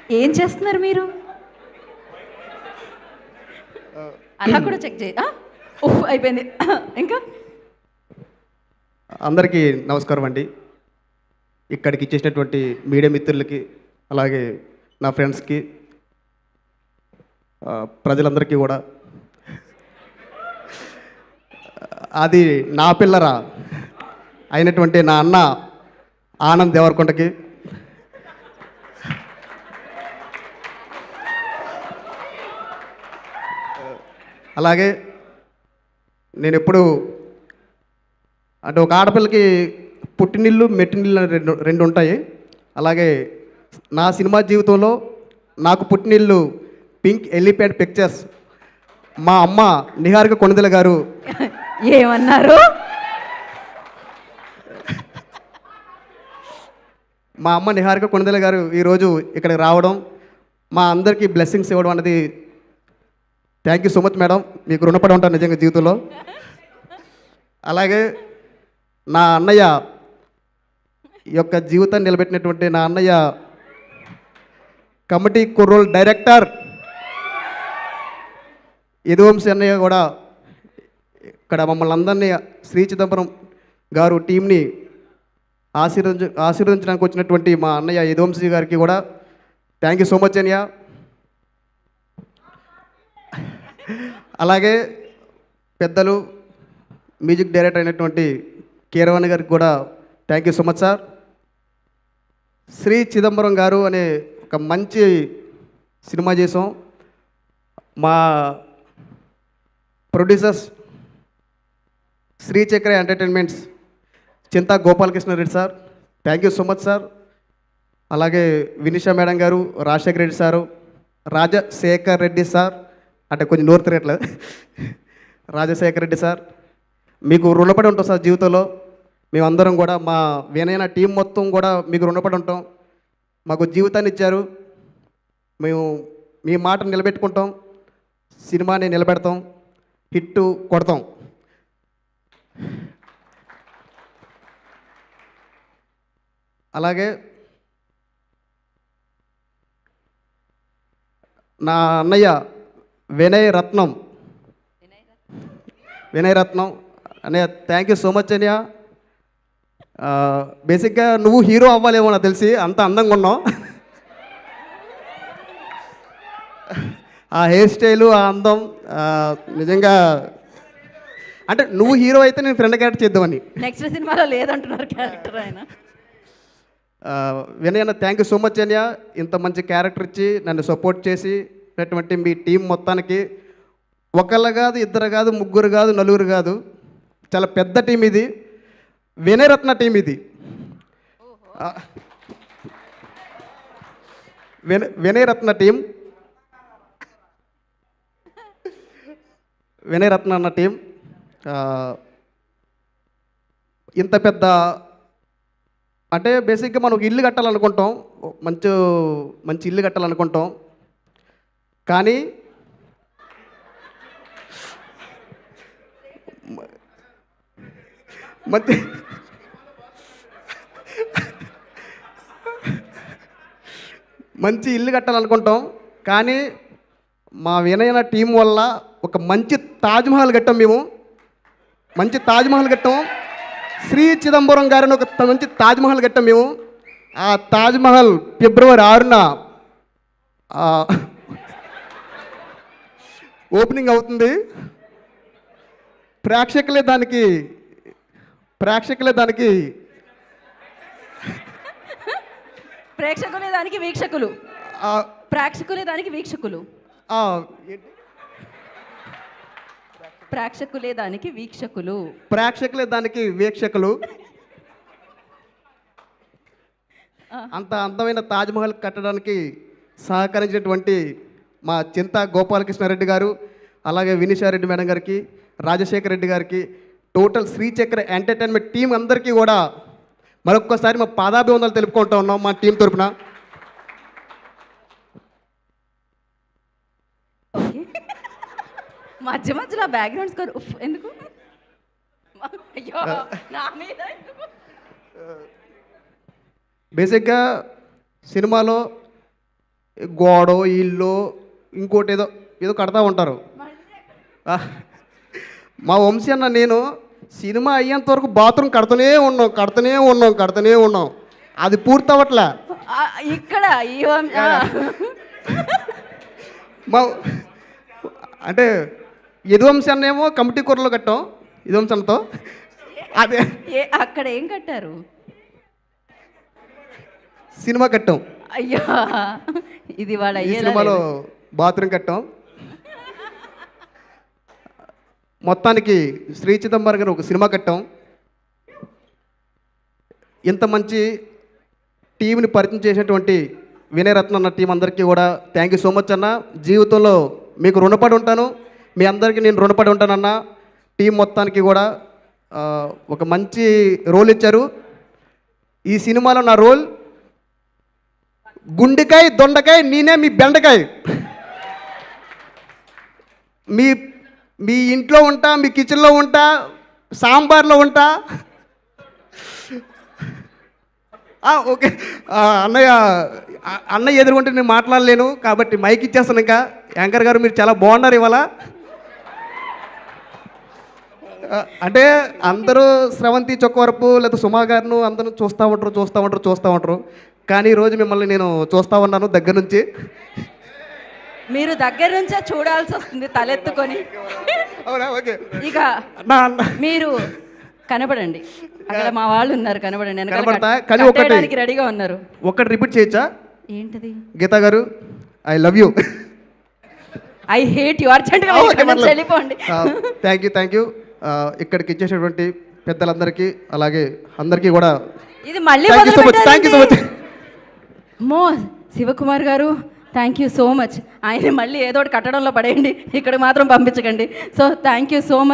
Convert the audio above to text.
ఏం చేస్తున్నారు మీరు? అలా కూడా చెక్ చేయి. ఉఫ్ అయిపోయింది. ఇంకా అందరికీ నమస్కారం అండి. ఇక్కడికి ఇచ్చేసినటువంటి మీడియా మిత్రులకి, అలాగే నా ఫ్రెండ్స్కి, ప్రజలందరికీ కూడా అది నా పిల్లరా అయినటువంటి నా అన్న ఆనంద్ దేవరకొండకి, అలాగే నేను ఎప్పుడు అంటే ఒక ఆడపిల్లకి పుట్టినిల్లు మెట్టినిల్లు అని రెండు ఉంటాయి. అలాగే నా సినిమా జీవితంలో నాకు పుట్టినిల్లు పింక్ ఎలిఫెంట్ పిక్చర్స్. మా అమ్మ నిహారిక కొణిదెల గారు ఏమన్నారు? మా అమ్మ నిహారిక కొణిదెల గారు ఈరోజు ఇక్కడికి రావడం, మా అందరికీ బ్లెస్సింగ్స్ ఇవ్వడం అనేది thank you so much madam. మీకు రుణపడి ఉంటాను నిజంగా జీవితంలో. అలాగే నా అన్నయ్య యొక్క జీవితాన్ని నిలబెట్టినటువంటి నా అన్నయ్య కమిటీ కుర్రోల్ డైరెక్టర్ యదువంశీ అన్నయ్య కూడా ఇక్కడ మమ్మల్ని అందరినీ శ్రీ చిదంబరం గారు టీంని ఆశీర్వదించడానికి వచ్చినటువంటి మా అన్నయ్య యదువంశీ గారికి కూడా థ్యాంక్ యూ సో మచ్ అన్నయ్య. అలాగే పెద్దలు మ్యూజిక్ డైరెక్టర్ అయినటువంటి కీరవాణి గారికి కూడా thank you so much sir. Shri Chidambaram గారు అనే ఒక మంచి సినిమా చేసాం. మా producers Srichakra entertainments Chinta Gopalakrishna Reddy sir, thank you so much sir. అలాగే వినిషా మేడం గారు, రాజశేఖర రెడ్డి సారు, రాజశేఖర్ రెడ్డి సార్, అంటే కొంచెం నోరు తిరగట్లేదు, రాజశేఖర రెడ్డి సార్, మీకు రుణపడి ఉంటాం సార్ జీవితంలో. మేమందరం కూడా మా వినయన టీం మొత్తం కూడా మీకు రుణపడి ఉంటాం. మాకు జీవితాన్ని ఇచ్చారు, మేము మీ మాట నిలబెట్టుకుంటాం, సినిమాని నిలబెడతాం, హిట్టు కొడతాం. అలాగే నా అన్నయ్య వినయ్ రత్నం అన్నయ్య థ్యాంక్ యూ సో మచ్ అన్నయ్య. బేసిక్గా నువ్వు హీరో అవ్వాలేమో నాకు తెలిసి, అంత అందంగా ఉన్నావు. ఆ హెయిర్ స్టైలు, ఆ అందం, నిజంగా అంటే నువ్వు హీరో అయితే నేను ఫ్రెండ్ క్యారెక్టర్ చేద్దామని. నెక్స్ట్ సినిమాలో లేదంటున్నారు క్యారెక్టర్ ఆయన. వినయ్ అన్న థ్యాంక్ యూ సో మచ్ అన్నయ్య. ఇంత మంచి క్యారెక్టర్ ఇచ్చి నన్ను సపోర్ట్ చేసినటువంటి మీ టీం మొత్తానికి, ఒకళ్ళు కాదు, ఇద్దరు కాదు, ముగ్గురు కాదు, నలుగురు కాదు, చాలా పెద్ద టీం ఇది. వినయరత్న టీం ఇది. వినయరత్న టీం, వినయరత్న అన్న టీం ఇంత పెద్ద, అంటే బేసిక్గా మనం ఒక ఇల్లు కట్టాలనుకుంటాం, మంచి మంచి ఇల్లు కట్టాలనుకుంటాం, కానీ మంచి మంచి ఇల్లు కట్టాలనుకుంటాం, కానీ మా వినయన టీం వల్ల ఒక మంచి తాజ్మహల్ కట్టాం. మేము మంచి తాజ్మహల్ కట్టాం. శ్రీ చిదంబరం గారిని ఒక మంచి తాజ్మహల్ కట్టాం మేము. ఆ తాజ్మహల్ ఫిబ్రవరి 6న ఓపెనింగ్ అవుతుంది. ప్రేక్షకులే దానికి ప్రేక్షకులే దానికి వీక్షకులు. ప్రేక్షకులే దానికి వీక్షకులు. ప్రేక్షకులే దానికి వీక్షకులు. ప్రేక్షకులే దానికి వీక్షకులు. అంత అందమైన తాజ్మహల్ కట్టడానికి సహకరించినటువంటి మా చింతా గోపాలకృష్ణారెడ్డి గారు, అలాగే వినిషారెడ్డి మేడం గారికి, రాజశేఖర రెడ్డి గారికి, టోటల్ శ్రీచక్ర ఎంటర్టైన్మెంట్ టీం అందరికీ కూడా మరొక్కసారి మా పాదాభివందనలు తెలుపుకుంటూ ఉన్నాం మా టీం తరపున. మధ్య మధ్యలో బ్యాక్గ్రౌండ్ స్కోర్ ఎందుకు? అయ్యో నా మీద ఎందుకు? బేసిక్గా సినిమాలో గోడో ఇల్లు ఇంకోటి ఏదో ఏదో కడతా ఉంటారు. ఆ, మా వంశీ అన్న నేను సినిమా అయ్యేంత వరకు బాత్రూమ్ కడుతూనే ఉన్నాం. అది పూర్తి అవ్వట్లే. ఇక్కడ మా అంటే యదువంశీ అన్న ఏమో కమిటీ కూరలో కట్టాం యదువంశీ అన్నతో. అదే అక్కడ ఏం కట్టారు? సినిమా కట్టాం. అయ్యో ఇది వాడు ఈ సినిమాలో బాత్రూమ్ కట్టాం. మొత్తానికి శ్రీ చిదంబరం గారు ఒక సినిమా కట్టాం. ఇంత మంచి టీంని పరిచయం చేసినటువంటి వినయరత్న అన్న టీం అందరికీ కూడా థ్యాంక్ యూ సో మచ్ అన్న. జీవితంలో మీకు రుణపడి ఉంటాను, మీ అందరికీ నేను రుణపడి ఉంటానన్న. టీం మొత్తానికి కూడా ఒక మంచి రోల్ ఇచ్చారు. ఈ సినిమాలో నా రోల్ గుండెకాయ దొండకాయ నేనే మీ బెండకాయ. మీ ఇంట్లో ఉంటా, మీ కిచెన్లో ఉంటా, సాంబార్లో ఉంటా. ఓకే అన్నయ్య ఎదురుకుంటే నేను మాట్లాడలేను కాబట్టి మైక్ ఇచ్చేస్తాను. ఇంకా యాంకర్ గారు మీరు చాలా బాగున్నారు ఇవాళ. అంటే అందరూ స్రవంతి చొక్కవరపు లేదా సుమా గారిను అందరూ చూస్తూ ఉంటారు. కానీ ఈరోజు మిమ్మల్ని నేను చూస్తూ ఉన్నాను దగ్గర నుంచి. మీరు దగ్గర నుంచే చూడాల్సి వస్తుంది తలెత్తుకొని. అవునా? ఓకే. ఇక మీరు కనబడండి, అక్కడ మా వాళ్ళు ఉన్నారు, కనబడండి. కనబడతా కానీ ఒకటి రెడీగా ఉన్నారు. ఒకటి రిపీట్ చేయొచ్చా? ఏంటిది? గీతా గారు I love you. I hate you. అర్జెంట్గా వెళ్ళిపోండి. Thank you. ఇక్కడికి ఇచ్చేసినటువంటి పెద్దలందరికీ అలాగే అందరికీ కూడా ఇది మళ్ళీ థ్యాంక్ యూ సో మచ్. మో శివకుమార్ గారు థ్యాంక్ యూ సో మచ్. ఆయన మళ్ళీ ఏదో ఒకటి కట్టడంలో పడేయండి, ఇక్కడ మాత్రం పంపించకండి. So thank you so much.